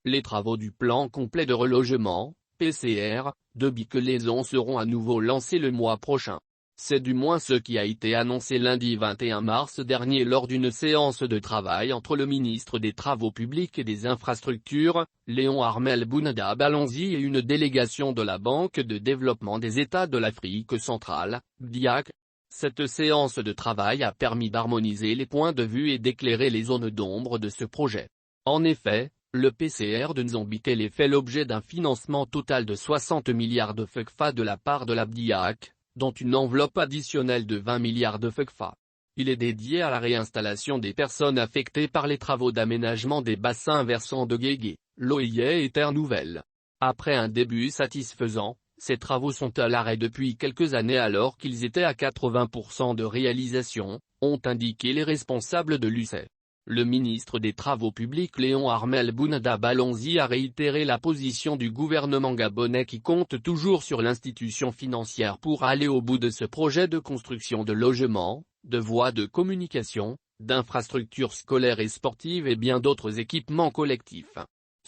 Les travaux du plan complet de relogement, PCR, de Bicquelaison seront à nouveau lancés le mois prochain. C'est du moins ce qui a été annoncé lundi 21 mars dernier lors d'une séance de travail entre le ministre des Travaux publics et des Infrastructures, Léon Armel Bounada Ballonzi et une délégation de la Banque de développement des États de l'Afrique centrale, BDAC. Cette séance de travail a permis d'harmoniser les points de vue et d'éclairer les zones d'ombre de ce projet. En effet, le PCR de Nzambikele fait l'objet d'un financement total de 60 milliards de FECFA de la part de la BDAC, dont une enveloppe additionnelle de 20 milliards de FECFA. Il est dédié à la réinstallation des personnes affectées par les travaux d'aménagement des bassins versants de Guégué, Loyet et Terre Nouvelle. Après un début satisfaisant, ces travaux sont à l'arrêt depuis quelques années alors qu'ils étaient à 80% de réalisation, ont indiqué les responsables de l'UCE. Le ministre des Travaux publics Léon Armel Bounada Ballonzi a réitéré la position du gouvernement gabonais qui compte toujours sur l'institution financière pour aller au bout de ce projet de construction de logements, de voies de communication, d'infrastructures scolaires et sportives et bien d'autres équipements collectifs.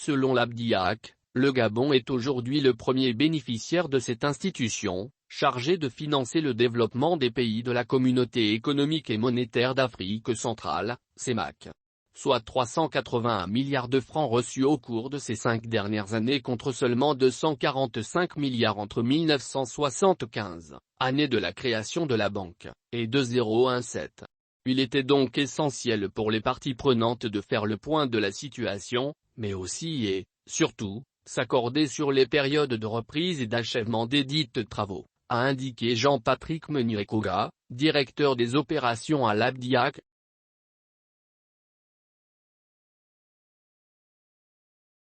Selon la BDAC, le Gabon est aujourd'hui le premier bénéficiaire de cette institution, chargée de financer le développement des pays de la Communauté économique et monétaire d'Afrique centrale, CEMAC. Soit 381 milliards de francs reçus au cours de ces 5 dernières années contre seulement 245 milliards entre 1975, année de la création de la banque, et 2017. Il était donc essentiel pour les parties prenantes de faire le point de la situation, mais aussi et, surtout, s'accorder sur les périodes de reprise et d'achèvement des dites travaux, a indiqué Jean-Patrick Menurekoga, directeur des opérations à la BDAC.